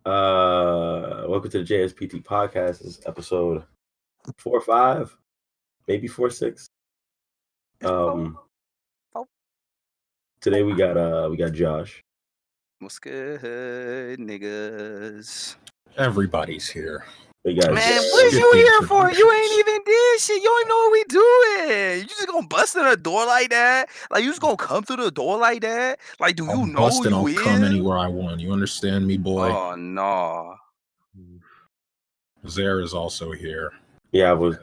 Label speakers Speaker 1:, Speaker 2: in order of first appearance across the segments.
Speaker 1: Welcome to the JSPT podcast. This is episode 4 or 5, maybe 4 or 6. Today we got Josh.
Speaker 2: What's good, niggas?
Speaker 3: Everybody's here.
Speaker 1: We got
Speaker 2: Man, what is you here for? You ain't even did shit. You don't even know what we doing. You just gonna bust in a door like that? Like you just gonna come through the door like that? Like do you know
Speaker 3: busting,
Speaker 2: who
Speaker 3: I'll
Speaker 2: you
Speaker 3: come
Speaker 2: is?
Speaker 3: anywhere I want. You understand me, boy?
Speaker 2: Oh no.
Speaker 3: Zare is also here.
Speaker 1: Yeah, I was.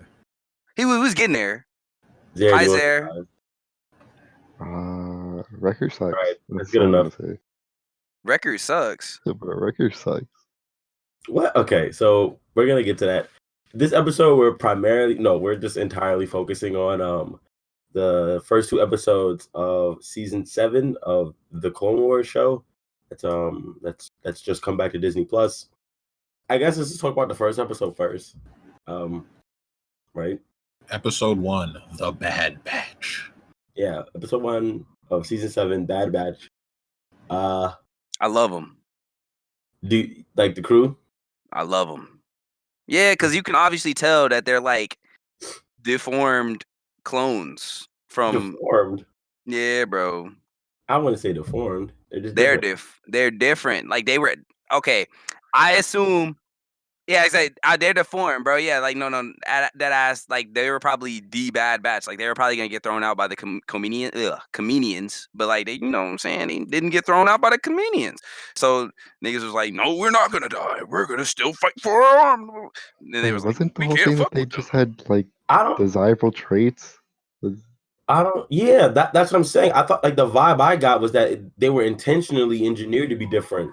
Speaker 2: He was getting there.
Speaker 1: Zare,
Speaker 2: Hi, Zare.
Speaker 4: Record sucks.
Speaker 1: All right,
Speaker 4: that's
Speaker 1: good enough.
Speaker 2: Record sucks.
Speaker 4: Yeah, but record sucks.
Speaker 1: What? Okay, so we're gonna get to that. This episode, we're just entirely focusing on the first 2 episodes of season 7 of the Clone Wars show. That's just come back to Disney Plus. I guess let's just talk about the first episode first. Right?
Speaker 3: Episode 1, The Bad Batch.
Speaker 1: Yeah, episode 1 of season 7, Bad Batch.
Speaker 2: I love them.
Speaker 1: Do you like the crew?
Speaker 2: I love them. Yeah, because you can obviously tell that they're like deformed clones from.
Speaker 1: Deformed?
Speaker 2: Yeah, bro.
Speaker 1: I wouldn't say deformed. They're just
Speaker 2: they're different. Like they were okay. I assume. Yeah, exactly. They're deformed, bro. Yeah, like no, that ass. Like they were probably the Bad Batch. Like they were probably gonna get thrown out by the comedians. But like they, you know what I'm saying? They didn't get thrown out by the comedians. So niggas was like, no, we're not gonna die. We're gonna still fight for our arm. And they
Speaker 4: wasn't the whole thing that they just had like desirable traits?
Speaker 1: Yeah, that's what I'm saying. I thought like the vibe I got was that they were intentionally engineered to be different.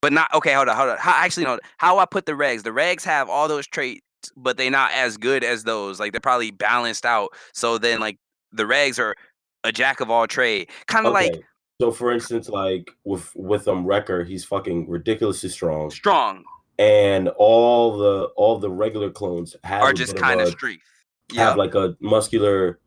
Speaker 2: But not okay. Hold on. How I put the regs have all those traits, but they're not as good as those. Like they're probably balanced out. So then, like the regs are a jack of all trade, kind of like.
Speaker 1: So for instance, like with Wrecker, he's fucking ridiculously strong. And all the regular clones
Speaker 2: are just kind of strength.
Speaker 1: Have like a muscular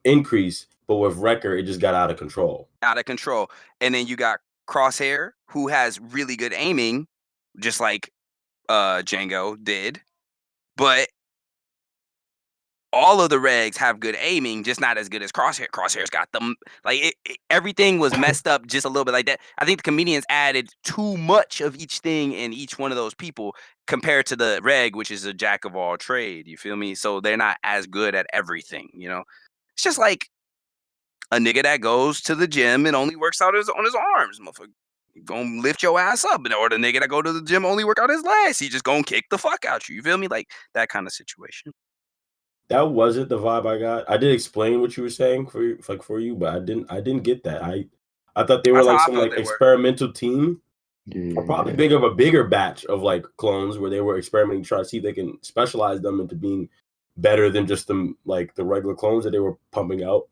Speaker 1: increase, but with Wrecker, it just got out of control.
Speaker 2: And then you got Crosshair, who has really good aiming, just like Django did, but all of the regs have good aiming, just not as good as Crosshair. Crosshair's got them like everything was messed up just a little bit like that. I think the comedians added too much of each thing in each one of those people compared to the reg, which is a jack of all trade. You feel me? So they're not as good at everything. You know, it's just like a nigga that goes to the gym and only works out on his arms, motherfucker. Gonna lift your ass up, or the nigga that go to the gym only work out his legs. He just gonna kick the fuck out you. You feel me? Like that kind of situation.
Speaker 1: That wasn't the vibe I got. I did explain what you were saying for you, but I didn't get that. I thought they were like some like experimental team, or probably bigger batch of like clones where they were experimenting, trying to see if they can specialize them into being better than just the regular clones that they were pumping out.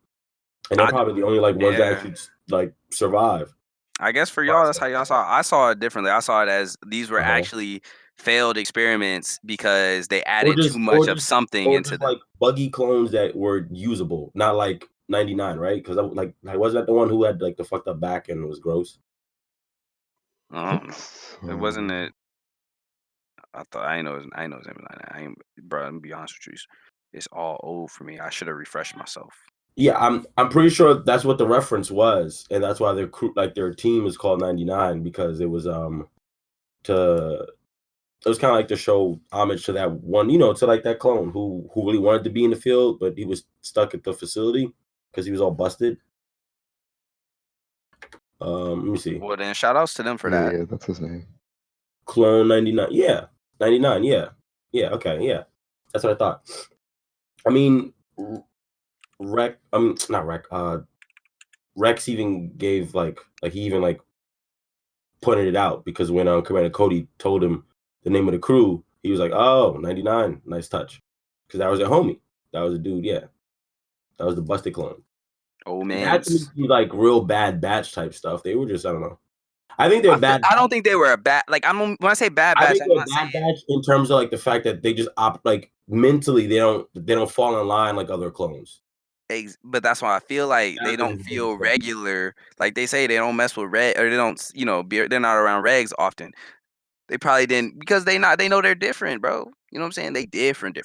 Speaker 1: And they're probably the only like ones that should like survive.
Speaker 2: I guess for y'all, that's how y'all saw it. I saw it differently. I saw it as these were actually failed experiments because they added too much of something into them.
Speaker 1: Like buggy clones that were usable, not like 99, right? Because like wasn't that the one who had like the fucked up back and was gross?
Speaker 2: It wasn't it. I know it's M99. Bro, I'm gonna be honest with you. It's all old for me. I should have refreshed myself.
Speaker 1: Yeah, I'm pretty sure that's what the reference was, and that's why their team is called 99 because it was it was kind of like to show homage to that one, to like that clone who really wanted to be in the field, but he was stuck at the facility because he was all busted. Let me see.
Speaker 2: Well, then shout outs to them for that.
Speaker 4: Yeah, that's his name.
Speaker 1: Clone 99. Yeah, 99. Yeah. Okay. Yeah, that's what I thought. I mean. Rex even gave like he even like pointed it out because when Commander Cody told him the name of the crew, he was like, "Oh, 99, nice touch," because that was a homie. That was a dude. Yeah, that was the busted clone.
Speaker 2: Oh man,
Speaker 1: it had to be like real Bad Batch type stuff. They were just I don't know. I think they're bad.
Speaker 2: I don't think they were a bad. Like when I say bad batch,
Speaker 1: I think they're bad batch in terms of like the fact that they just mentally they don't fall in line like other clones.
Speaker 2: But that's why I feel like they don't feel regular. Like they say they don't mess with or they don't, they're not around regs often. They probably didn't because they know they're different, bro. You know what I'm saying? They different.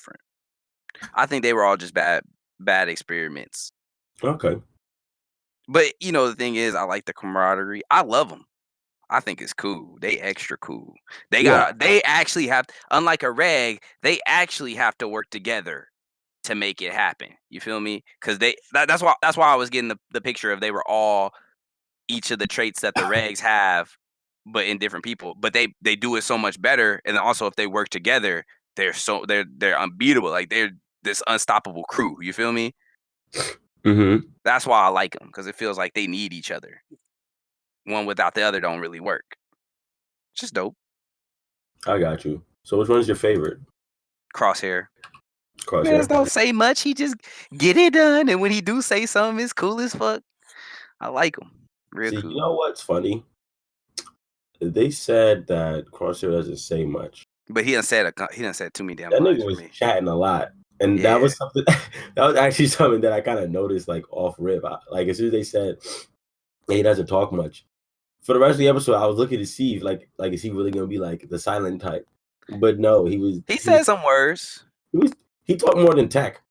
Speaker 2: I think they were all just bad experiments.
Speaker 1: Okay.
Speaker 2: But the thing is, I like the camaraderie. I love them. I think it's cool. They extra cool. They actually have, unlike a reg, they actually have to work together to make it happen. You feel me? Because that's why I was getting the picture of they were all each of the traits that the regs have, but in different people. But they do it so much better. And also if they work together, they're unbeatable. Like they're this unstoppable crew. You feel me?
Speaker 1: Mm-hmm.
Speaker 2: That's why I like them, because it feels like they need each other. One without the other don't really work. It's just dope.
Speaker 1: I got you. So which one's your favorite?
Speaker 2: Crosshair. Man, don't say much. He just get it done. And when he do say something, it's cool as fuck. I like him. Real cool.
Speaker 1: You know what's funny? They said that Crosshair doesn't say much.
Speaker 2: But he done said too many damn
Speaker 1: that
Speaker 2: lines
Speaker 1: nigga was chatting a lot. And that was something that was actually something that I kind of noticed like off rip. Like as soon as they said he doesn't talk much. For the rest of the episode, I was looking to see if like is he really gonna be like the silent type? But no, he
Speaker 2: said some words.
Speaker 1: He talked more than Tech.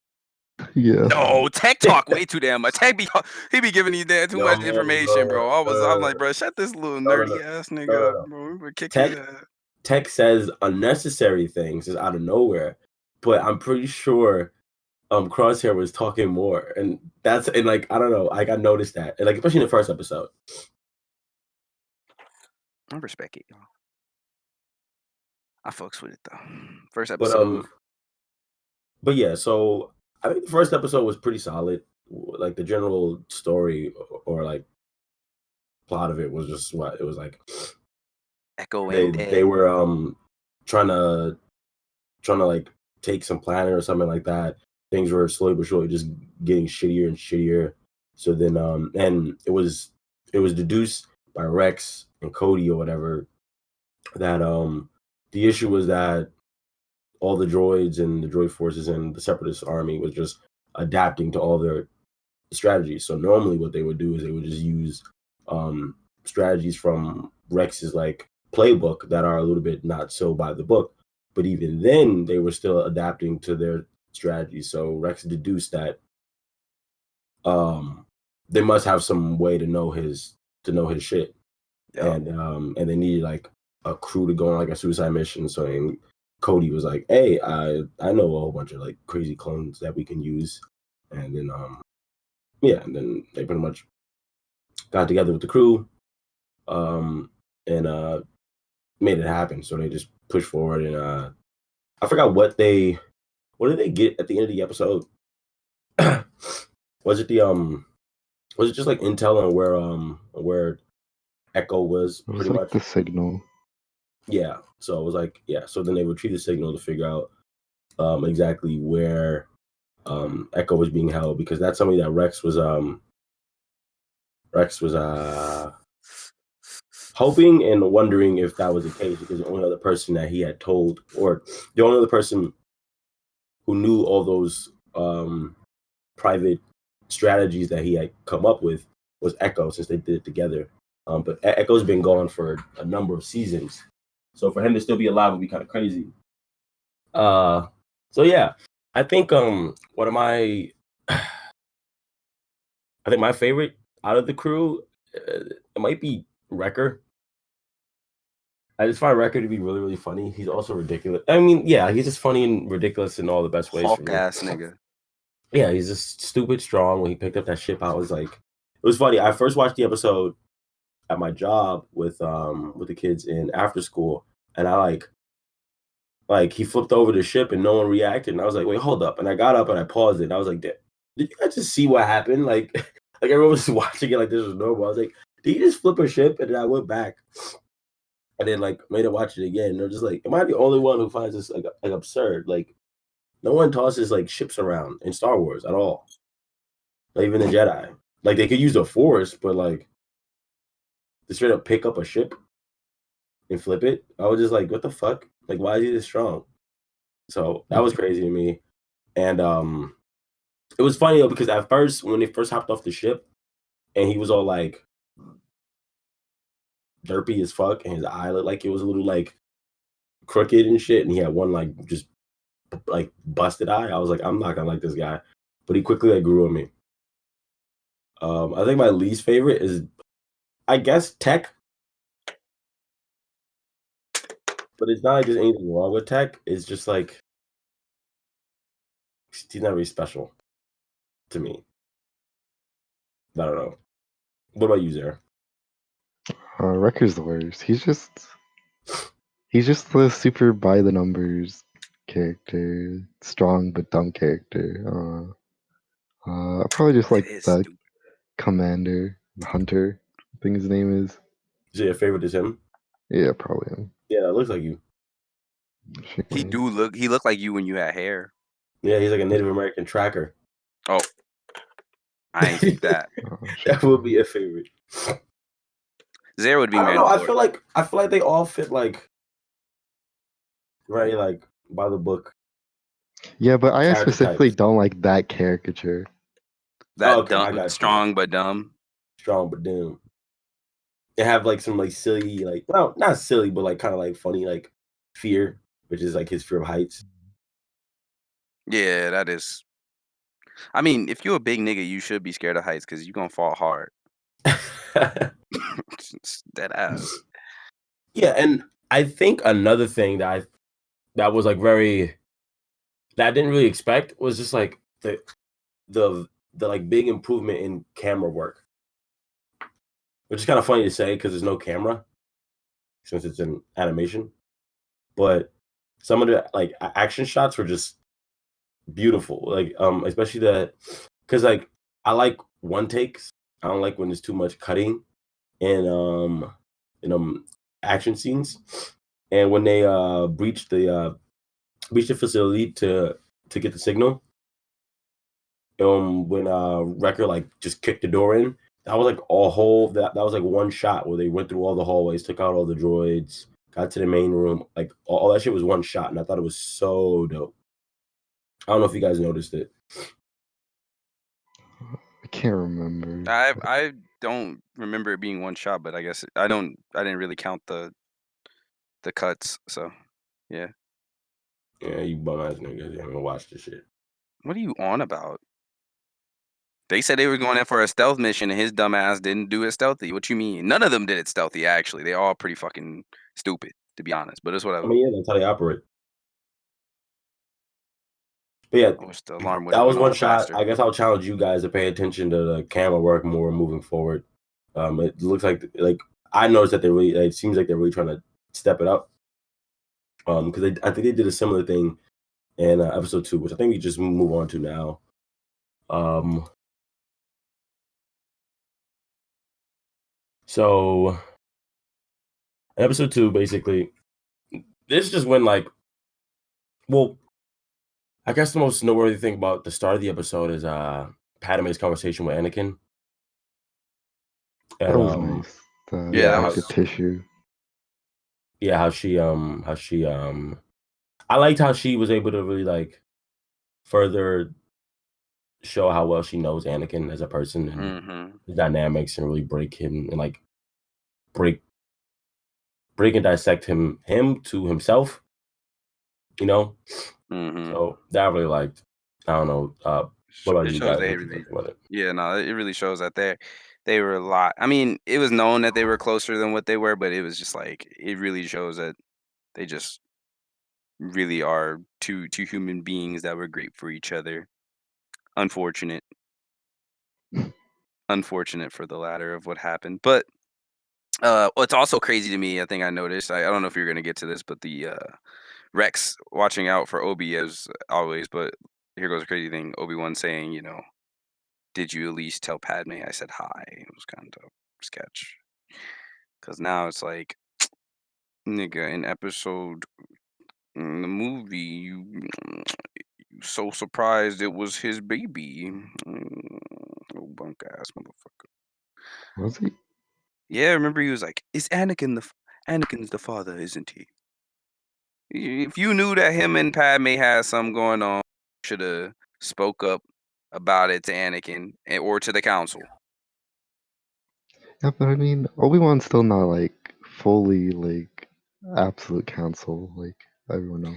Speaker 4: Yeah.
Speaker 2: No, Tech talk way too damn much. He be giving you too much information, bro. I'm like, bro, shut this little nerdy ass nigga up, bro. We would kick his ass.
Speaker 1: Tech says unnecessary things just out of nowhere, but I'm pretty sure Crosshair was talking more, and like I don't know, like I noticed that, and like especially in the first episode.
Speaker 2: I respect it, y'all. I fucks with it though. First episode.
Speaker 1: But yeah, so I think the first episode was pretty solid. Like the general story or like plot of it was just what it was like.
Speaker 2: Echo
Speaker 1: they were trying to like take some planet or something like that. Things were slowly but surely just getting shittier and shittier. So then and it was deduced by Rex and Cody or whatever that the issue was that all the droids and the droid forces and the separatist army was just adapting to all their strategies. So normally what they would do is they would just use strategies from Rex's like playbook that are a little bit not so by the book. But even then they were still adapting to their strategies. So Rex deduced that they must have some way to know his shit. Yep. And they needed like a crew to go on like a suicide mission. So Cody was like, hey, I know a whole bunch of like crazy clones that we can use. And then and then they pretty much got together with the crew and made it happen. So they just pushed forward, and I forgot what did they get at the end of the episode? Was it just like intel on where Echo was pretty
Speaker 4: like
Speaker 1: much
Speaker 4: the signal?
Speaker 1: Yeah. So it was like, so then they retrieved the signal to figure out exactly where Echo was being held, because that's something that Rex was hoping and wondering if that was the case, because the only other person that he had told, or the only other person who knew all those private strategies that he had come up with was Echo, since they did it together. But Echo's been gone for a number of seasons. So for him to still be alive would be kind of crazy. So yeah, I think I think my favorite out of the crew, it might be Wrecker. I just find Wrecker to be really, really funny. He's also ridiculous. I mean, yeah, he's just funny and ridiculous in all the best ways.
Speaker 2: Hulk ass nigga.
Speaker 1: Yeah, he's just stupid strong. When he picked up that ship, I was like, it was funny. I first watched the episode at my job with the kids in after school, and I like he flipped over the ship and no one reacted, and I was like, wait, hold up. And I got up and I paused it, and I was like, did you guys just see what happened? Like everyone was watching it like this was normal. I was like, did you just flip a ship? And then I went back and then like made it watch it again. And they're just like, am I the only one who finds this like absurd? Like no one tosses like ships around in Star Wars at all. Not even the Jedi. Like they could use the Force, but like to straight up pick up a ship and flip it, I was just like, what the fuck? Like, why is he this strong? So that was crazy to me. And It was funny though because at first when they first hopped off the ship, and he was all like derpy as fuck, and his eye looked like it was a little like crooked and shit, and he had one like just like busted eye. I was like, I'm not gonna like this guy, but he quickly like grew on me. I think my least favorite is, I guess, Tech, but it's not like there's anything wrong with Tech. It's just like he's not really special to me. I don't know. What about you, Zara?
Speaker 4: Wrecker's the worst. He's just the super by the numbers character, strong but dumb character. I probably just like the commander, the hunter. I think his name is.
Speaker 1: Is your favorite is him?
Speaker 4: Yeah, probably him.
Speaker 1: Yeah, it looks like you.
Speaker 2: He looked like you when you had hair.
Speaker 1: Yeah, he's like a Native American tracker.
Speaker 2: Oh, I ain't think that.
Speaker 1: That would be a favorite.
Speaker 2: Zero would be.
Speaker 1: I don't know. I feel like they all fit like right, like by the book.
Speaker 4: Yeah, but I specifically don't like that caricature.
Speaker 2: That dumb, strong but dumb.
Speaker 1: Strong but dumb. They have like some like silly, like, well, not silly, but like kind of like funny, like fear, which is like his fear of heights.
Speaker 2: Yeah, that is. I mean, if you're a big nigga, you should be scared of heights because you're gonna fall hard. Dead ass.
Speaker 1: Yeah, and I think another thing that was like very that I didn't really expect was just like the like big improvement in camera work, which is kind of funny to say because there's no camera since it's an animation, but some of the like action shots were just beautiful, like especially because like I like one takes. I don't like when there's too much cutting in action scenes, and when they breached the facility to get the signal. When Wrecker like just kicked the door in, that was like that was like one shot where they went through all the hallways, took out all the droids, got to the main room, like all that shit was one shot, and I thought it was so dope. I don't know if you guys noticed it.
Speaker 4: I can't remember.
Speaker 2: I don't remember it being one shot, but I guess I didn't really count the cuts, so yeah.
Speaker 1: Yeah, you bum ass niggas, you haven't watched this shit.
Speaker 2: What are you on about? They said they were going in for a stealth mission, and his dumb ass didn't do it stealthy. What you mean? None of them did it stealthy. Actually, they all pretty fucking stupid, to be honest. But it's whatever.
Speaker 1: I mean, yeah, that's how they operate. But yeah, that was one shot. Faster. I guess I'll challenge you guys to pay attention to the camera work more moving forward. It looks like I noticed that it seems like they're really trying to step it up. Because I think they did a similar thing in episode 2, which I think we just move on to now. So in episode 2, basically, this is just when like, well, I guess the most noteworthy thing about the start of the episode is Padme's conversation with Anakin.
Speaker 4: And, that was nice. The tissue.
Speaker 1: Yeah, how she I liked how she was able to really like further show how well she knows Anakin as a person and his dynamics, and really break him and like break and dissect him to himself, you know. So that I really liked. I don't know. What about you guys?
Speaker 2: Yeah, no, it really shows that they were a lot. I mean, it was known that they were closer than what they were, but it was just like it really shows that they just really are two human beings that were great for each other. Unfortunate for the latter of what happened. But what's also crazy to me, I think I noticed, I don't know if you're going to get to this, but the Rex watching out for Obi as always, but here goes a crazy thing. Obi-Wan saying, you know, did you at least tell Padme I said hi? It was kind of sketch. Because now it's like, nigga, in the movie, you so surprised it was his baby. Oh, bunk ass motherfucker.
Speaker 4: Was he?
Speaker 2: Yeah, remember he was like, "Is Anakin's the father, isn't he?" If you knew that him and Padme had something going on, should have spoke up about it to Anakin or to the council.
Speaker 4: Yeah, but I mean, Obi-Wan's still not like fully like absolute council like everyone else.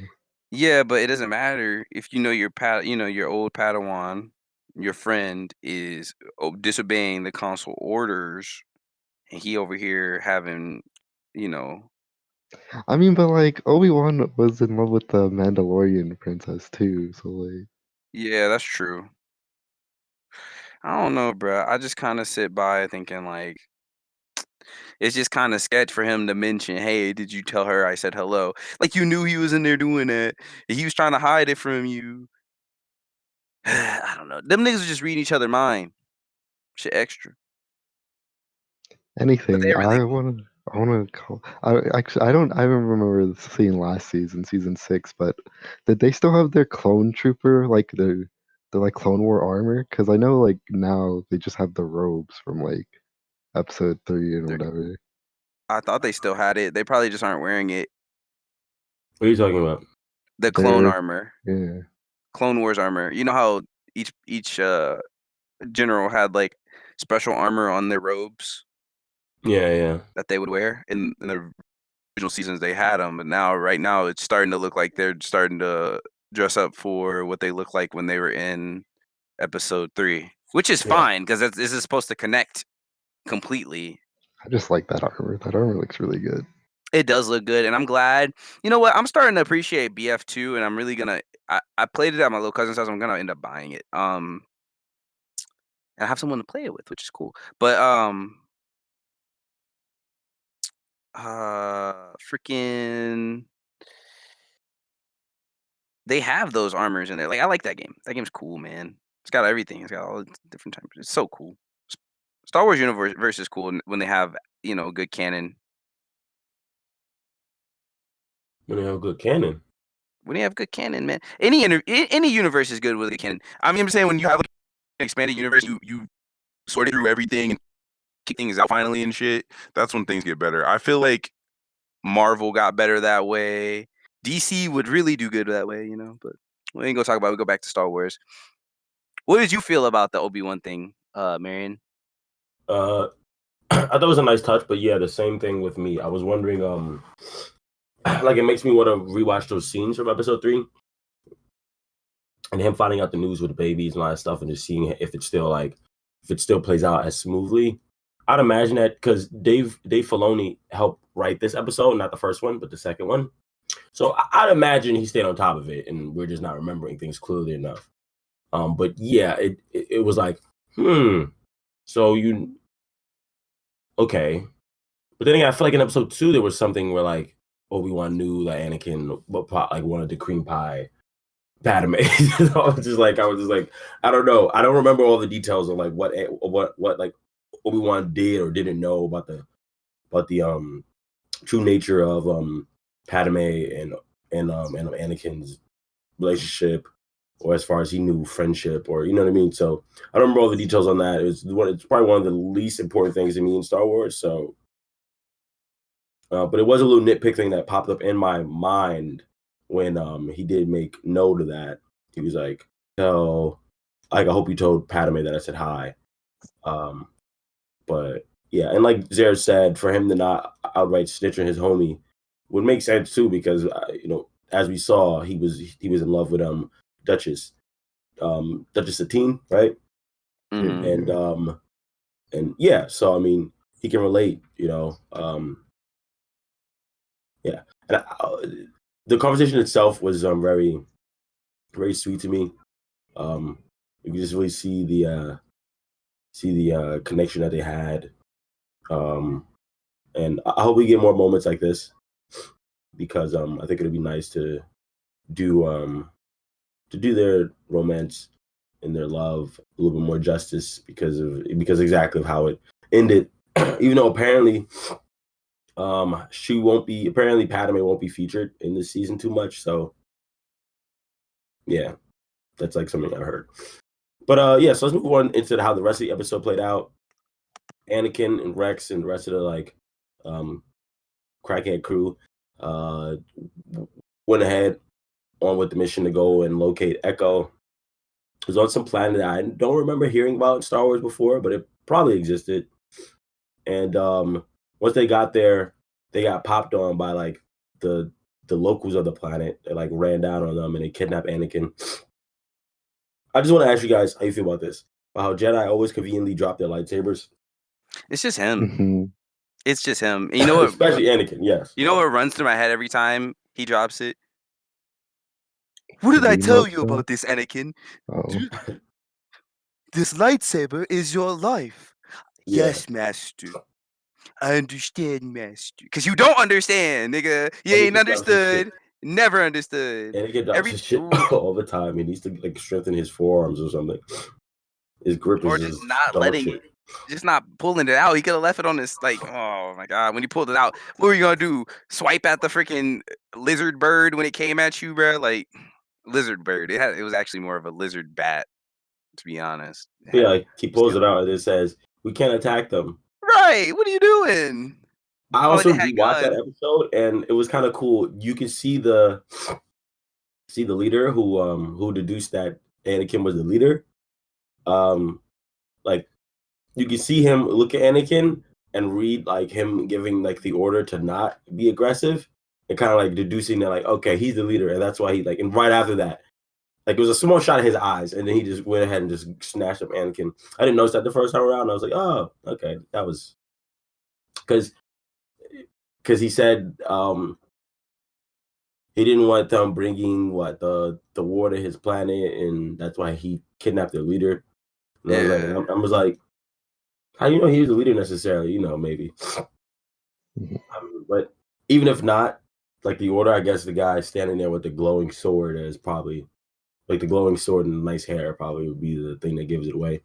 Speaker 2: Yeah, but it doesn't matter if you know your your old Padawan, your friend is disobeying the council orders, and he over here having,
Speaker 4: I mean, but like Obi-Wan was in love with the Mandalorian princess too, so like.
Speaker 2: Yeah, that's true. I don't know, bro. I just kind of sit by thinking like it's just kind of sketch for him to mention, "Hey, did you tell her I said hello?" Like you knew he was in there doing that. He was trying to hide it from you. I don't know. Them niggas are just reading each other mind. Shit extra. But
Speaker 4: Anything.
Speaker 2: they really
Speaker 4: I wanna call. I actually I don't. I don't remember seeing last season 6, but did they still have their clone trooper like the like Clone War armor? Because I know like now they just have the robes from like episode 3 and whatever.
Speaker 2: I thought they still had it. They probably just aren't wearing it.
Speaker 1: What are you talking about?
Speaker 2: The clone armor.
Speaker 4: Yeah.
Speaker 2: Clone Wars armor. You know how each general had like special armor on their robes
Speaker 1: Yeah.
Speaker 2: that they would wear in the original seasons. They had them, but right now, it's starting to look like they're starting to dress up for what they look like when they were in episode 3, which is fine because this is supposed to connect completely.
Speaker 4: I just like that armor. That armor looks really good.
Speaker 2: It does look good, and I'm glad. You know what? I'm starting to appreciate BF2, and I'm really gonna. I played it at my little cousin's house. I'm gonna end up buying it. And I have someone to play it with, which is cool. But freaking, they have those armors in there. Like I like that game. That game's cool, man. It's got everything. It's got all the different types. It's so cool. Star Wars Universe is cool when they have good canon.
Speaker 1: When they have good canon.
Speaker 2: When you have good canon, man. Any universe is good with a canon. I mean, I'm saying when you have like an expanded universe, you sort through everything and kick things out finally and shit. That's when things get better. I feel like Marvel got better that way. DC would really do good that way, but we ain't gonna talk about it. We go back to Star Wars. What did you feel about the Obi-Wan thing, Marion?
Speaker 1: I thought it was a nice touch, but yeah, the same thing with me. I was wondering, like it makes me want to rewatch those scenes from episode 3, and him finding out the news with the babies and all that stuff, and just seeing if it still plays out as smoothly. I'd imagine that because Dave Filoni helped write this episode, not the first one, but the second one. So I'd imagine he stayed on top of it, and we're just not remembering things clearly enough. But yeah, it was like, so okay. But then again, I feel like in episode 2 there was something where like Obi-Wan knew that Anakin wanted the cream pie Padme. I was just like, I don't know. I don't remember all the details of like what like Obi-Wan did or didn't know about the true nature of Padme and Anakin's relationship, or as far as he knew friendship, or you know what I mean. So I don't remember all the details on that. It's probably one of the least important things to me in Star Wars. So, but it was a little nitpick thing that popped up in my mind when he did make note of that. He was like, "Oh, like I hope you told Padme that I said hi." But yeah, and like Zare said, for him to not outright snitch on his homie would make sense too, because as we saw, he was in love with Duchess Satine, right?
Speaker 2: Mm-hmm.
Speaker 1: And yeah, so I mean, he can relate, yeah. And the conversation itself was very, very sweet to me. You can just really see the connection that they had. And I hope we get more moments like this, because I think it'd be nice to do their romance and their love a little bit more justice, because exactly of how it ended. Even though apparently Padme won't be featured in this season too much. So yeah, that's like something I heard. But yeah, so let's move on into how the rest of the episode played out. Anakin and Rex and the rest of the like crackhead crew went ahead on with the mission to go and locate Echo. It was on some planet that I don't remember hearing about in Star Wars before, but it probably existed. And once they got there, they got popped on by like the locals of the planet. They like ran down on them and they kidnapped Anakin. I just want to ask you guys how you feel about this. About how Jedi always conveniently drop their lightsabers.
Speaker 2: It's just him.
Speaker 4: Mm-hmm.
Speaker 2: It's just him. And you know what?
Speaker 1: Especially Anakin, yes.
Speaker 2: You know what runs through my head every time he drops it? What did I tell you about this, Anakin?
Speaker 4: Oh.
Speaker 2: This lightsaber is your life.
Speaker 1: Yeah.
Speaker 2: Yes, master. I understand, master. Because you don't understand, nigga. You ain't understood. Never understood.
Speaker 1: Anakin drops his shit all the time. He needs to like strengthen his forearms or something. His grip is
Speaker 2: or just not letting it. Just not pulling it out. He could have left it on this, like, oh my god. When he pulled it out, what were you gonna do? Swipe at the freaking lizard bird when it came at you, bro? Like, lizard bird. It was actually more of a lizard bat, to be honest.
Speaker 1: Yeah, like, he pulls it out and it says, "We can't attack them."
Speaker 2: Right. What are you doing?
Speaker 1: I also rewatched that episode and it was kind of cool. You can see the leader who deduced that Anakin was the leader. Like you can see him look at Anakin and read like him giving like the order to not be aggressive and kind of like deducing that like, okay, he's the leader and that's why he like, and right after that, like it was a small shot of his eyes and then he just went ahead and just snatched up Anakin. I didn't notice that the first time around. I was like, oh, okay, that was because he said he didn't want them bringing the war to his planet and that's why he kidnapped their leader. And I was like, how do you know he was the leader necessarily? You know, maybe. But even if not, like the order, I guess the guy standing there with the glowing sword is probably like the glowing sword and the nice hair probably would be the thing that gives it away.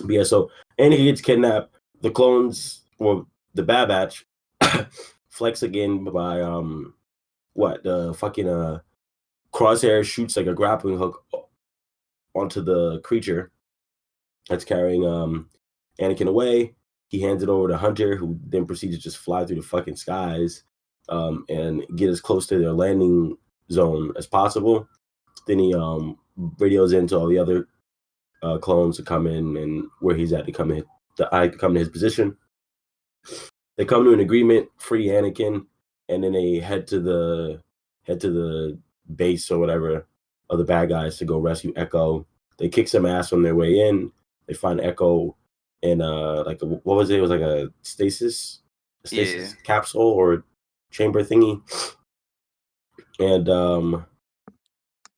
Speaker 1: But yeah, so Anakin gets kidnapped. The clones, well, the Bad Batch, flex again by the fucking Crosshair shoots like a grappling hook onto the creature that's carrying Anakin away. He hands it over to Hunter, who then proceeds to just fly through the fucking skies and get as close to their landing zone as possible. Then he radios into all the other clones to come in and where he's at to come to his position. They come to an agreement, free Anakin, and then they head to the base or whatever of the bad guys to go rescue Echo. They kick some ass on their way in. They find Echo in what was it? It was like a stasis capsule or chamber thingy. And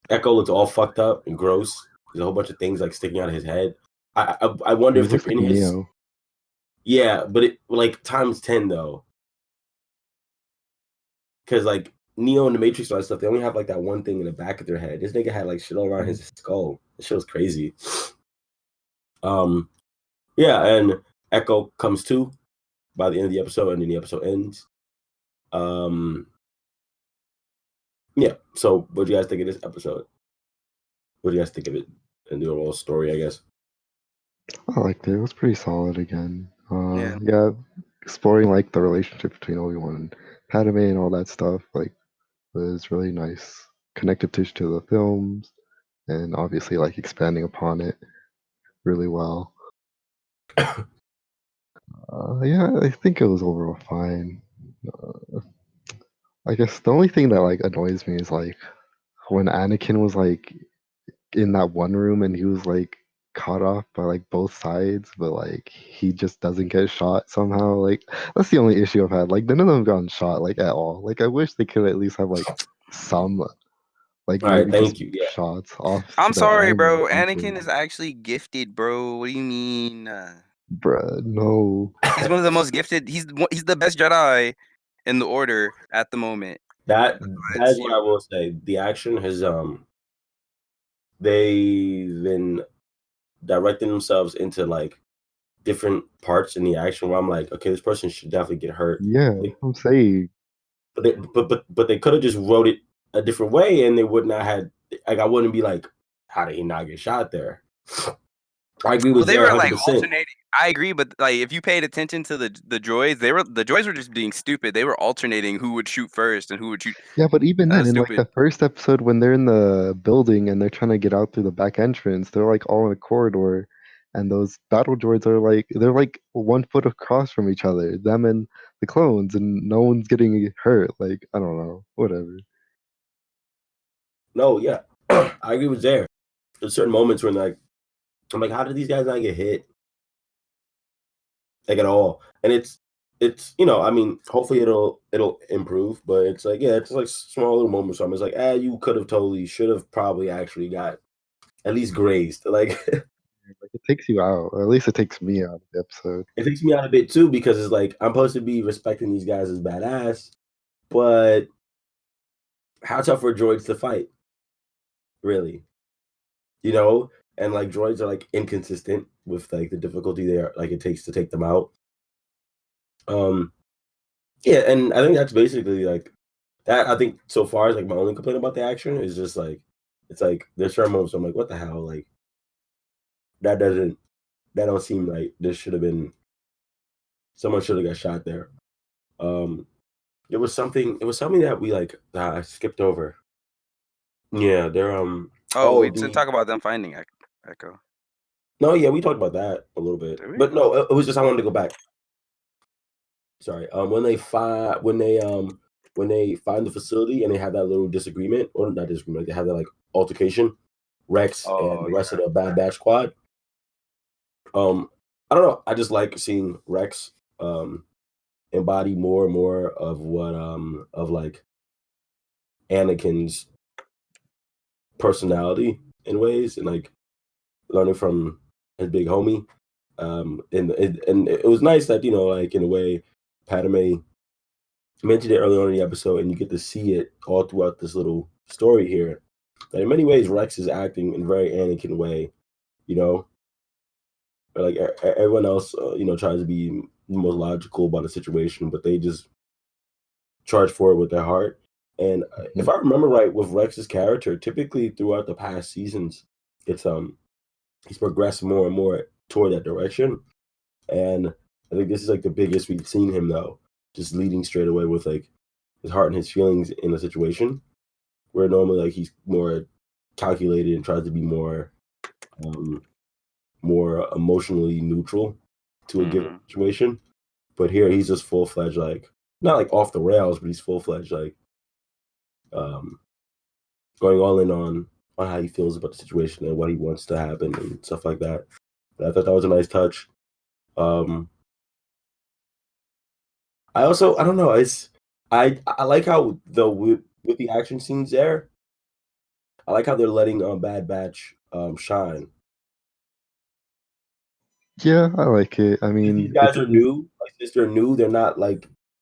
Speaker 1: Echo looks all fucked up and gross. There's a whole bunch of things like sticking out of his head. I wonder if they're in his Neo. Yeah, but it like times 10 though. Cause like Neo and the Matrix and all that stuff, they only have like that one thing in the back of their head. This nigga had like shit all around his skull. This shit was crazy. Yeah, and Echo comes to by the end of the episode, and then the episode ends. Yeah. So, what do you guys think of this episode? What do you guys think of it and the overall story? I guess
Speaker 4: I liked it. It was pretty solid again. Yeah, exploring like the relationship between Obi-Wan and Padme and all that stuff. Like, was really nice. Connective tissue to the films, and obviously like expanding upon it really well. Yeah, I think it was overall fine. I guess the only thing that like annoys me is like when Anakin was like in that one room and he was like caught off by like both sides, but like he just doesn't get shot somehow. Like that's the only issue I've had. Like none of them gotten shot like at all. Like I wish they could at least have like some like
Speaker 1: all right, thank you. Yeah.
Speaker 4: Shots off.
Speaker 2: I'm sorry, bro. Anakin is actually gifted, bro. What do you mean?
Speaker 4: Bruh, no.
Speaker 2: He's one of the most gifted. He's the best Jedi in the Order at the moment.
Speaker 1: That is what I will say. The action has they've been directing themselves into like different parts in the action where I'm like, okay, this person should definitely get hurt.
Speaker 4: Yeah, I'm saying.
Speaker 1: But they could have just wrote it a different way and they would not have like I wouldn't be like, how did he not get shot there? I agree with
Speaker 2: they
Speaker 1: Zara
Speaker 2: were like
Speaker 1: 100%.
Speaker 2: alternating. I agree, but like if you paid attention to the droids, the droids were just being stupid. They were alternating who would shoot first and who would shoot.
Speaker 4: Yeah, but even then, in like
Speaker 2: Stupid.
Speaker 4: the first episode, when they're in the building and they're trying to get out through the back entrance, they're like all in a corridor, and those battle droids are like they're like 1 foot across from each other, them and the clones, and no one's getting hurt. Like I don't know, whatever.
Speaker 1: No, yeah, I agree with Zara. There's certain moments when like I'm like, how did these guys not get hit? Like at all? And it's I mean, hopefully it'll improve, but it's like, yeah, it's like small little moments. So I'm just like, you could have should have probably actually got at least grazed. Like
Speaker 4: Like it takes you out, or at least it takes me out of the episode.
Speaker 1: it takes me out a bit too, because it's like I'm supposed to be respecting these guys as badass, but how tough are droids to fight? Really? And like droids are like inconsistent with like the difficulty it takes to take them out. Yeah, and I think that's basically like that. I think so far is like my only complaint about the action is just like it's like there's certain moments I'm like, what the hell? Like that don't seem right. This should have been someone should have got shot there. It was something that we like I skipped over. Yeah, they're
Speaker 2: we didn't talk about them finding Echo.
Speaker 1: No, yeah, we talked about that a little bit. But no, it was just I wanted to go back. Sorry. When they find the facility and they have that little disagreement, or not disagreement, they have that like altercation, Rex and the rest of the Bad Batch squad. I don't know. I just like seeing Rex embody more and more of what of like Anakin's personality in ways, and like learning from his big homie. And it was nice that like in a way, Padme mentioned it early on in the episode, and you get to see it all throughout this little story here. That in many ways, Rex is acting in a very Anakin way, like everyone else, tries to be the most logical about the situation, but they just charge forward with their heart. And if I remember right, with Rex's character, typically throughout the past seasons, it's he's progressed more and more toward that direction. And I think this is like the biggest we've seen him though, just leading straight away with like his heart and his feelings in a situation where normally like he's more calculated and tries to be more emotionally neutral to a given situation. But here he's just full-fledged, like not like off the rails, but he's full-fledged, like going all in on how he feels about the situation and what he wants to happen and stuff like that. But I thought that was a nice touch. I don't know. I like how with the action scenes there. I like how they're letting Bad Batch shine.
Speaker 4: Yeah, I like it. I mean,
Speaker 1: these guys are new. Like since they're new, they're not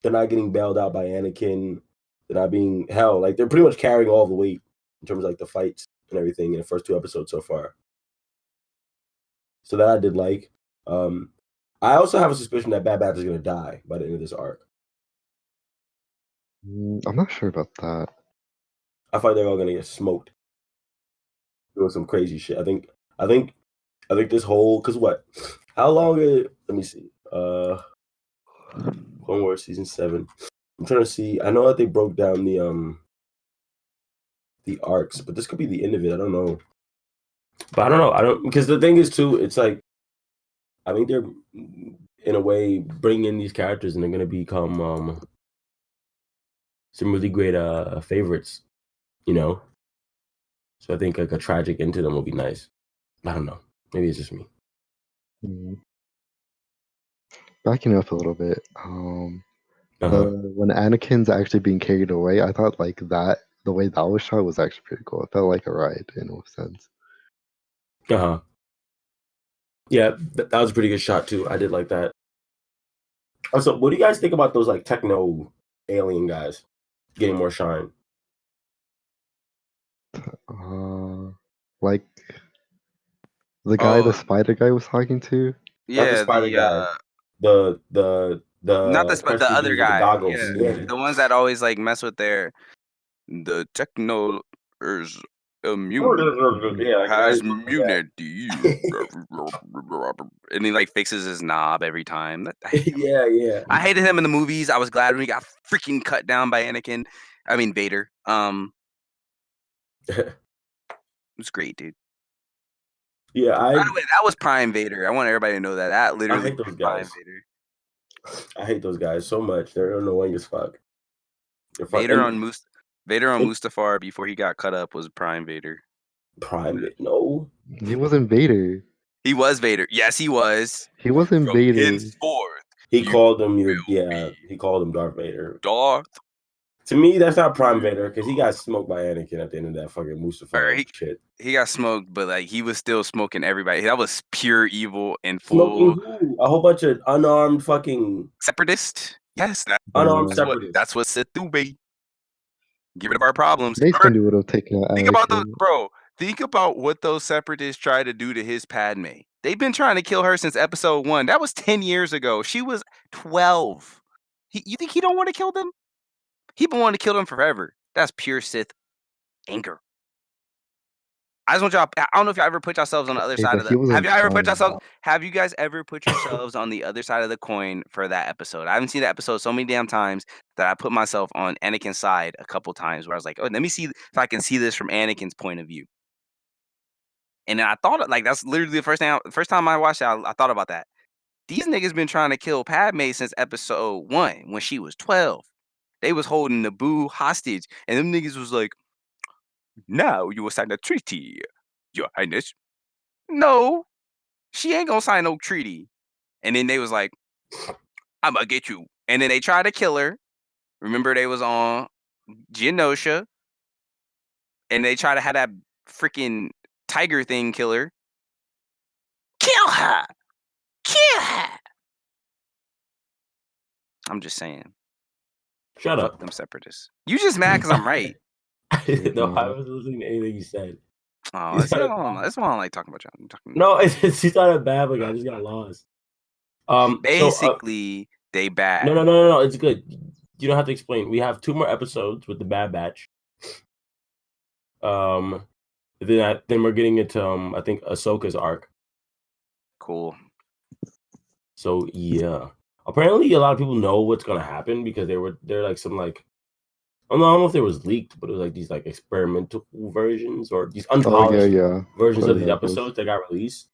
Speaker 1: getting bailed out by Anakin. They're not being hell. Like they're pretty much carrying all the weight in terms of like the fights and everything in the first 2 episodes so far. So that I did like. I also have a suspicion that Bad Batch is going to die by the end of this arc.
Speaker 4: I'm not sure about that.
Speaker 1: I thought they're all going to get smoked. Doing some crazy shit. I think this whole, because what? How long is it? Let me see. Clone Wars season 7. I'm trying to see. I know that they broke down the arcs, but this could be the end of it. I don't know. But I don't know. Because the thing is too, it's like I think they're in a way bringing in these characters and they're gonna become some really great favorites, So I think like a tragic end to them will be nice. I don't know. Maybe it's just me.
Speaker 4: Backing up a little bit, when Anakin's actually being carried away, I thought like that the way that was shot was actually pretty cool. It felt like a ride in a sense.
Speaker 1: Yeah, that was a pretty good shot too. I did like that. Also, what do you guys think about those like techno alien guys getting more shine?
Speaker 4: Like the guy the spider guy was talking to?
Speaker 1: Not the spider guy. The
Speaker 2: not the other guy.
Speaker 1: The goggles.
Speaker 2: Yeah. The ones that always like mess with the technolers immunity.
Speaker 1: Yeah,
Speaker 2: Has immunity. And he like fixes his knob every time.
Speaker 1: yeah.
Speaker 2: I hated him in the movies. I was glad when he got freaking cut down by Vader. It was great, dude.
Speaker 1: Yeah,
Speaker 2: By the way, that was Prime Vader. I want everybody to know that. That literally
Speaker 1: hate those
Speaker 2: was Prime
Speaker 1: guys.
Speaker 2: Vader.
Speaker 1: I hate those guys so much. They're annoying as fuck.
Speaker 2: Vader on Mustafar before he got cut up was Prime Vader.
Speaker 1: Prime? No.
Speaker 4: He wasn't Vader.
Speaker 2: He was Vader. Yes, he was.
Speaker 4: He wasn't
Speaker 2: From
Speaker 4: Vader.
Speaker 2: henceforth,
Speaker 1: He
Speaker 2: you
Speaker 1: called him
Speaker 2: will
Speaker 1: he called him Darth Vader.
Speaker 2: Darth.
Speaker 1: To me, that's not Prime Vader because he got smoked by Anakin at the end of that fucking Mustafar shit.
Speaker 2: He got smoked, but like he was still smoking everybody. That was pure evil and
Speaker 1: Smoking
Speaker 2: full
Speaker 1: who? A whole bunch of unarmed fucking
Speaker 2: separatist. Yes,
Speaker 1: unarmed separatists.
Speaker 2: That's what Sith do, baby. Get rid of our problems.
Speaker 4: Mace Windu would have taken out
Speaker 2: Think about
Speaker 4: Anakin.
Speaker 2: Think about what those separatists tried to do to his Padme. They've been trying to kill her since episode 1. That was 10 years ago. She was 12. You think he don't want to kill them? He been wanting to kill them forever. That's pure Sith anger. I just want y'all. I don't know if y'all ever put yourselves on the other side of the. Have you guys ever put yourselves on the other side of the coin for that episode? I haven't seen that episode so many damn times that I put myself on Anakin's side a couple times where I was like, oh, let me see if I can see this from Anakin's point of view. And then I thought like that's literally the first time I watched it. I thought about that. These niggas been trying to kill Padme since episode 1 when she was 12. They was holding Naboo hostage, and them niggas was like, now you will sign a treaty, Your Highness. No, she ain't gonna sign no treaty. And then they was like, I'm gonna get you. And then they tried to kill her. Remember, they was on Genosha, and they tried to have that freaking tiger thing kill her. Kill her! Kill her! I'm just saying.
Speaker 1: Shut
Speaker 2: Fuck
Speaker 1: up.
Speaker 2: them separatists. You just mad because I'm right.
Speaker 1: No, I was listening to anything you said.
Speaker 2: Oh, that's why I don't like talking about you.
Speaker 1: No, it's not bad, but I just got lost.
Speaker 2: Basically, they bad.
Speaker 1: No. It's good. You don't have to explain. We have 2 more episodes with the Bad Batch. Then we're getting into I think Ahsoka's arc.
Speaker 2: Cool.
Speaker 1: So yeah, apparently a lot of people know what's gonna happen because they're like some like I don't know if it was leaked, but it was like these like experimental versions or these unpolished versions of these episodes that got released.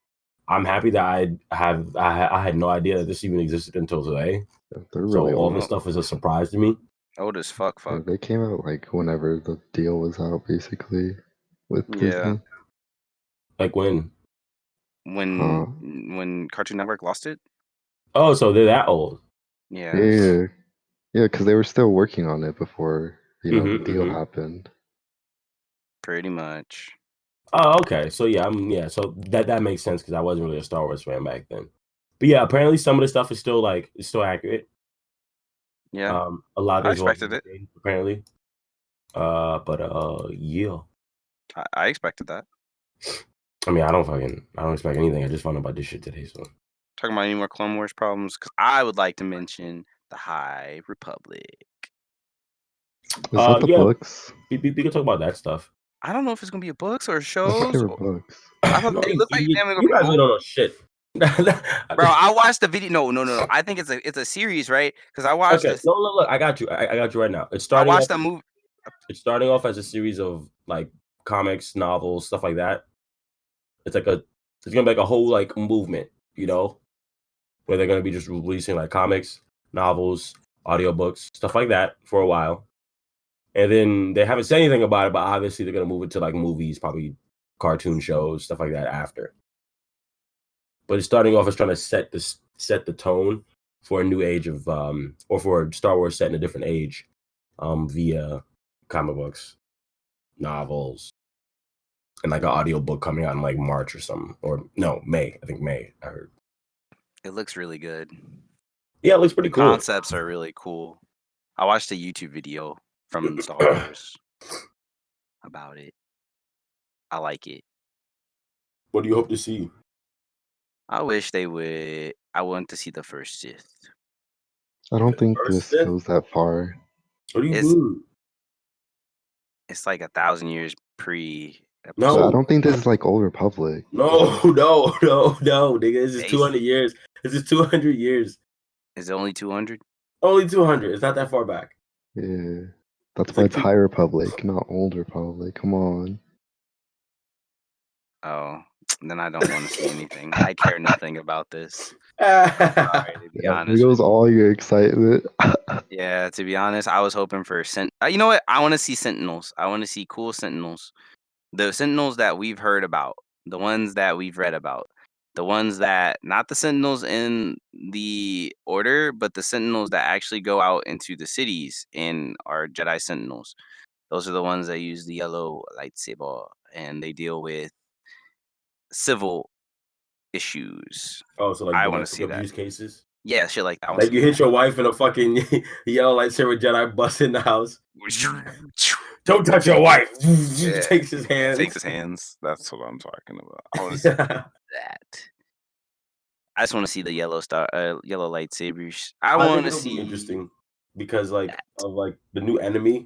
Speaker 1: I'm happy that I had no idea that this even existed until today.
Speaker 4: They're really
Speaker 1: all this stuff is a surprise to me.
Speaker 2: Old as fuck.
Speaker 4: Yeah, they came out like whenever the deal was out, basically, with Disney.
Speaker 1: Like when?
Speaker 2: When Cartoon Network lost it?
Speaker 1: Oh, so they're that old.
Speaker 4: Yeah, because they were still working on it before the deal happened.
Speaker 2: Pretty much.
Speaker 1: Oh, okay. So so that makes sense because I wasn't really a Star Wars fan back then. But yeah, apparently some of the stuff is still accurate.
Speaker 2: Yeah.
Speaker 1: A lot of
Speaker 2: I expected it.
Speaker 1: Apparently. Yeah.
Speaker 2: I expected that.
Speaker 1: I mean, I don't expect anything. I just found out about this shit today. So
Speaker 2: talking about any more Clone Wars problems? Because I would like to mention the High Republic.
Speaker 4: Is that the books?
Speaker 1: We can talk about that stuff.
Speaker 2: I don't know if it's gonna be a books or shows.
Speaker 4: I thought they were books.
Speaker 2: I thought they look like
Speaker 1: you guys don't know shit.
Speaker 2: Bro, I watched the video. No. I think it's a series, right? Because I watched.
Speaker 1: Okay, no, look, I got you. I got you right now. It's starting.
Speaker 2: I watched the movie.
Speaker 1: It's starting off as a series of like comics, novels, stuff like that. It's gonna be like a whole like movement, where they're gonna be just releasing like comics, novels, audiobooks, stuff like that for a while. And then they haven't said anything about it, but obviously they're gonna move it to like movies, probably cartoon shows, stuff like that after. But it's starting off as trying to set the tone for a new age of or for Star Wars set in a different age, via comic books, novels, and like an audiobook coming out in like March or something. Or no, May. I think May, I heard.
Speaker 2: It looks really good.
Speaker 1: Yeah, it looks pretty cool.
Speaker 2: Concepts are really cool. I watched a YouTube video from Star Wars about it. I like it.
Speaker 1: What do you hope to see?
Speaker 2: I wish they would. I want to see the first Sith.
Speaker 4: I don't think this goes that far.
Speaker 1: What do you mean?
Speaker 2: It's like 1,000 years pre episode.
Speaker 4: So I don't think this is like Old Republic.
Speaker 1: No, nigga. This is 200 years. This is 200 years.
Speaker 2: Is it only 200?
Speaker 1: Only 200. It's not that far back.
Speaker 4: Yeah. That's why it's High Republic, not Old Republic. Come on.
Speaker 2: Oh, then I don't want to see anything. I care nothing about this. Sorry, to be honest.
Speaker 4: There goes all your excitement.
Speaker 2: Yeah, to be honest, I was hoping for you know what? I want to see Sentinels. I want to see cool Sentinels. The Sentinels that we've heard about, the ones that we've read about, the ones that not the Sentinels in the Order, but the Sentinels that actually go out into the cities and are Jedi Sentinels. Those are the ones that use the yellow lightsaber and they deal with civil issues.
Speaker 1: Oh, so like
Speaker 2: I want to see
Speaker 1: abuse
Speaker 2: that.
Speaker 1: cases.
Speaker 2: Yeah, shit like that.
Speaker 1: Like you hit your wife in a fucking yellow lightsaber Jedi bust in the house. Don't touch your wife.
Speaker 2: Yeah.
Speaker 1: Takes his hands.
Speaker 2: Takes his hands. That's what I'm talking about. I want to see that. I just want to see the yellow lightsabers. I want to see.
Speaker 1: Interesting because like of like the new enemies,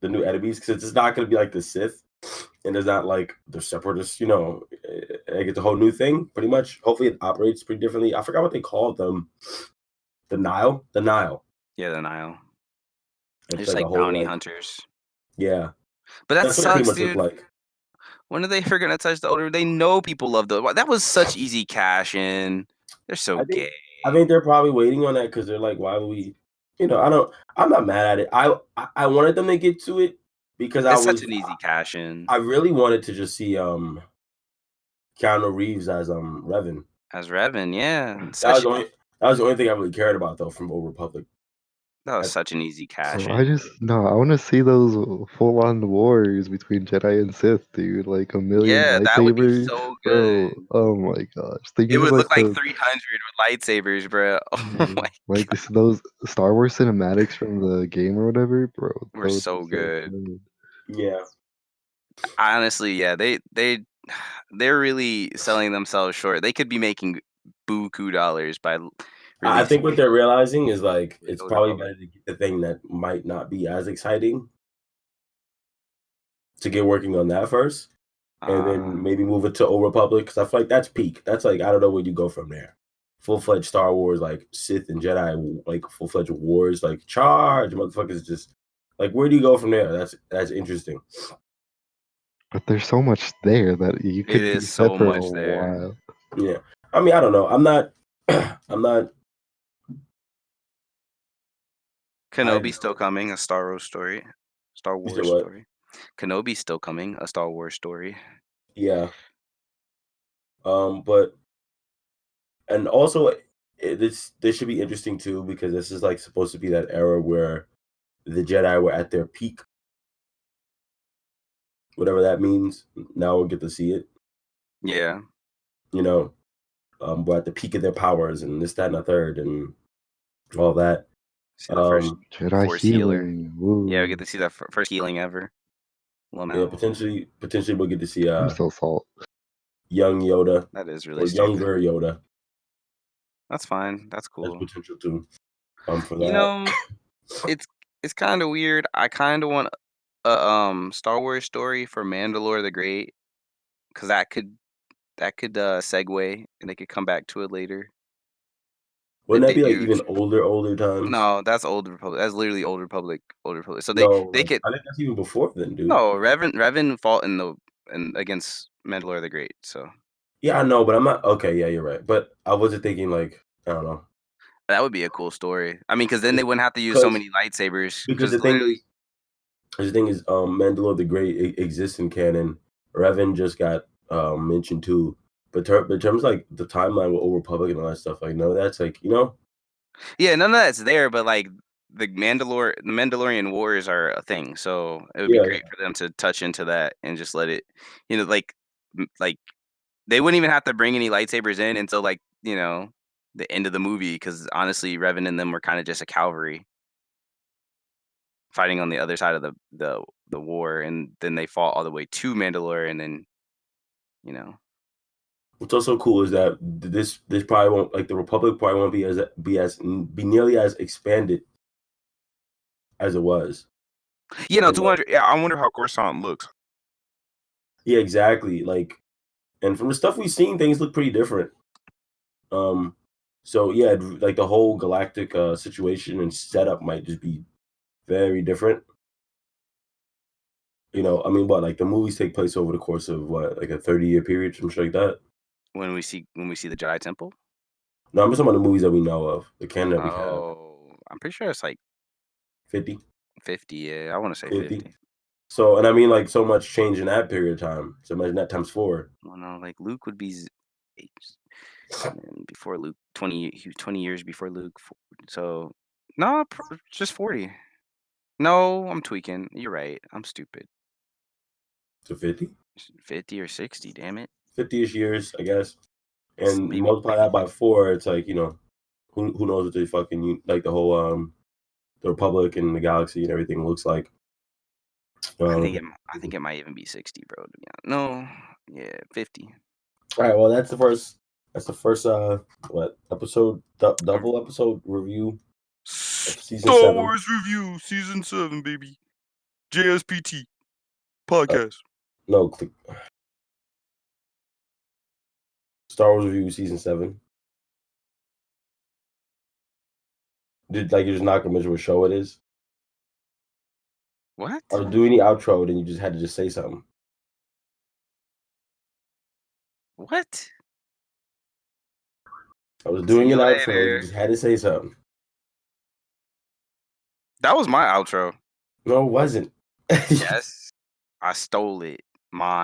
Speaker 1: because it's not going to be like the Sith, and it's not like the Separatists. You know, I get the whole new thing pretty much. Hopefully, it operates pretty differently. I forgot what they called them. The Nile.
Speaker 2: Yeah, the Nile.
Speaker 1: It's
Speaker 2: like bounty hunters.
Speaker 1: Yeah,
Speaker 2: but that sucks,
Speaker 1: what
Speaker 2: dude.
Speaker 1: like.
Speaker 2: When are they ever gonna touch the Order? They know people love the. That was such easy cash in. They're so gay.
Speaker 1: I think they're probably waiting on that because they're like, why would we? You know, I'm not mad at it. I wanted them to get to it because
Speaker 2: it's such an easy cash in.
Speaker 1: I really wanted to just see Keanu Reeves as Revan.
Speaker 2: As Revan, yeah.
Speaker 1: That was the only thing I really cared about though from Old Republic.
Speaker 2: That was such an easy cash.
Speaker 4: I want to see those full-on wars between Jedi and Sith, dude. Like 1 million lightsabers.
Speaker 2: That would be so good.
Speaker 4: Bro, oh my gosh.
Speaker 2: It would look like 300 with lightsabers, bro. Oh my
Speaker 4: like those Star Wars cinematics from the game or whatever, bro.
Speaker 2: Were so good.
Speaker 1: Yeah.
Speaker 2: Honestly, yeah, they're really selling themselves short. They could be making buku dollars by.
Speaker 1: I think what they're realizing is like it's probably better to get the thing that might not be as exciting to get working on that first, and then maybe move it to Old Republic because I feel like that's peak. That's like I don't know where you go from there. Full-fledged Star Wars, like Sith and Jedi, like full-fledged wars, like charge, motherfuckers. Just like where do you go from there? That's interesting.
Speaker 4: But there's so much there that you could be so much there. While.
Speaker 1: Yeah, I mean I don't know. I'm not.
Speaker 2: Kenobi's still coming, a Star Wars story. Kenobi's still coming, a Star Wars story.
Speaker 1: Yeah. But and also this should be interesting too because this is like supposed to be that era where the Jedi were at their peak. Whatever that means. Now we'll get to see it.
Speaker 2: Yeah.
Speaker 1: You know, we're at the peak of their powers and this, that, and the third and all that.
Speaker 2: See the first
Speaker 4: Jedi
Speaker 2: Force
Speaker 4: healing.
Speaker 2: Healer. Yeah, we get to see the first healing ever.
Speaker 1: Yeah, potentially we'll get to see
Speaker 4: I'm still salt.
Speaker 1: Young Yoda.
Speaker 2: That is really
Speaker 1: younger Yoda.
Speaker 2: That's fine. That's cool.
Speaker 1: There's potential too. For that.
Speaker 2: You know, it's kind of weird. I kind of want a Star Wars story for Mandalore the Great because that could segue and they could come back to it later.
Speaker 1: Wouldn't that be like even older times?
Speaker 2: No, that's Old Republic. That's literally Old Republic. So they could.
Speaker 1: I think that's even before then, dude.
Speaker 2: No, Revan fought against Mandalore the Great. So.
Speaker 1: Yeah, I know, but I'm not. Okay, yeah, you're right. But I wasn't thinking like I don't know.
Speaker 2: That would be a cool story. I mean, because then they wouldn't have to use so many lightsabers.
Speaker 1: Because the thing is, Mandalore the Great exists in canon. Revan just got mentioned too. But in terms of, like the timeline with Old Republic and all that stuff, like that's like
Speaker 2: Yeah, none of that's there, but like the Mandalorian Wars are a thing, so it would be great for them to touch into that and just let it, like they wouldn't even have to bring any lightsabers in until like the end of the movie, because honestly, Revan and them were kind of just a cavalry fighting on the other side of the war, and then they fought all the way to Mandalore, and then
Speaker 1: What's also cool is that this probably won't, like the Republic probably won't be nearly as expanded as it was.
Speaker 5: Yeah, no, 200. Yeah, I wonder how Coruscant looks.
Speaker 1: Yeah, exactly. Like, and from the stuff we've seen, things look pretty different. So yeah, like the whole galactic situation and setup might just be very different. You know, I mean, what, like the movies take place over the course of what, like a 30-year period, some shit like that.
Speaker 2: When we see the Jedi Temple.
Speaker 1: No, I'm just talking about the movies that we know of, the canon that we have.
Speaker 2: Oh, I'm pretty sure it's like
Speaker 1: 50.
Speaker 2: 50. Yeah, I want to say 50.
Speaker 1: So, and I mean, like, so much change in that period of time. So imagine that times 4.
Speaker 2: Well, no, like Luke would be before Luke 20 years before Luke. So no, just 40. No, I'm tweaking. You're right. I'm stupid.
Speaker 1: So 50?
Speaker 2: 50 or 60, damn it.
Speaker 1: 50-ish years, I guess. And
Speaker 2: Maybe,
Speaker 1: multiply that by 4, it's like, you know, who knows what the fucking, like the whole, the Republic and the galaxy and everything looks like.
Speaker 2: I think it might even be 60, bro. To be honest. No, yeah, 50.
Speaker 1: All right, well, that's the first what episode, double episode review of season 7.
Speaker 2: Star Wars review, season 7, baby. JSPT podcast.
Speaker 1: No, Star Wars review season 7. Did like you're just not gonna mention what show it is?
Speaker 2: What?
Speaker 1: Or do any outro, then you just had to just say something.
Speaker 2: What?
Speaker 1: I was doing an outro, you just had to say something.
Speaker 2: That was my outro.
Speaker 1: No, it wasn't.
Speaker 2: Yes, I stole it. Mine.